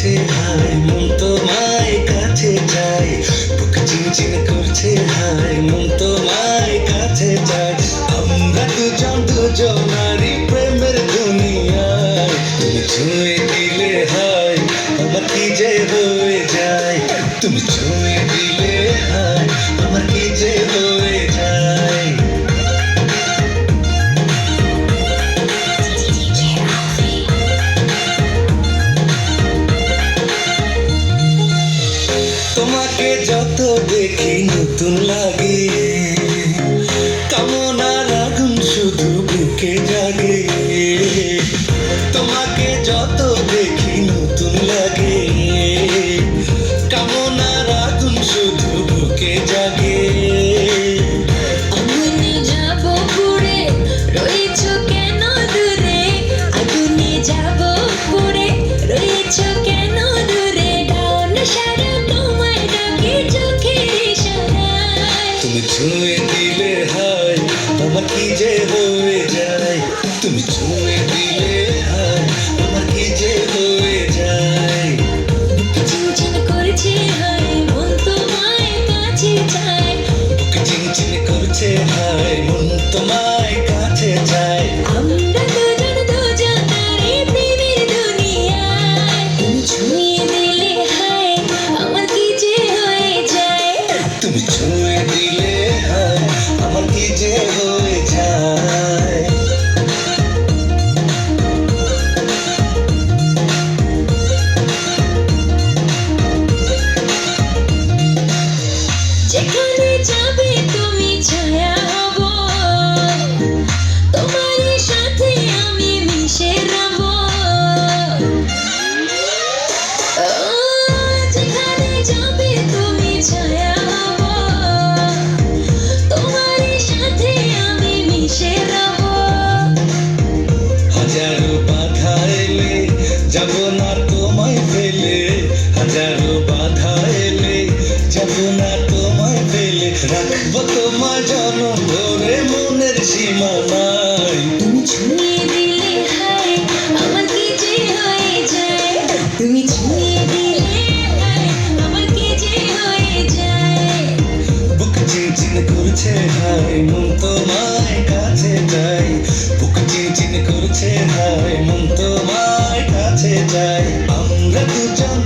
করছে হায় মন তোমায় কাছে চাই, বুক চিনচিন করছে হায় মন তোমায় কাছে চাই। আমরা দুজন দুজনারই প্রেমের দুনিয়ায়, তুমি ছুঁয়ে দিলে হায় আমার কি যে হয়ে যায়, তুমি ছুঁয়ে দিলে হায় আমার কি যে হয়ে যায়। তোমাকে যত দেখি নতুন লাগে, কামনার আগুন শুধু বুকে জাগে। তোমাকে যত দেখি নতুন লাগে, কামনার আগুন শুধু বুকে জাগে। আগুনে যাব পুড়ে রয়েছো কেন দূরে, আগুনে যাব পুড়ে রয়েছো কেন দূরে, দাও না সারা তোমায় ডাকি চোখের ইশারায়। তুমি ছুঁয়ে দিলে হায় আমার কি যে হয়ে যায়, তুমি ছুঁয়ে দিলে হায় আমার কি যে হয়ে যায়। চিনচিন করছে হায় মন তোমায় কাছে চায়, বুক চিনচিন করছে হায় মন তোমায় কাছে চায়। আমরা দুজন দুজনারই প্রেমের দুনিয়ায়, তুমি ছুঁয়ে দিলে হায় আমার কি যে হয়ে যায়। তুমি ছুঁয়ে দিলে হায় আমার কি যে হয়ে যায়। যেখানে যাবে তুমি ছায়া হব, তোমারই সাথে আমি মিশে রব। ও, যেখানে যাবে তুমি ছায়া হব, তোমারই সাথে আমি মিশে রব। হাজারো বাধা এলে যাব না তোমায় ফেলে, হাজারো বাধা এলে যাব না তোমায় ফেলে, রাখবো তোমায় জনম ধরে মনের সীমানায়। তুমি ছুঁয়ে দিলে হায় আমার কি যে হয়ে যায়, তুমি ছুঁয়ে দিলে হায় আমার কি যে হয়ে যায়। বুক চিনচিন করছে হায় মন তোমায় কাছে যাই, বুক চিনচিন করছে হায় মন তোমায় কাছে যাই। আমরা দুজন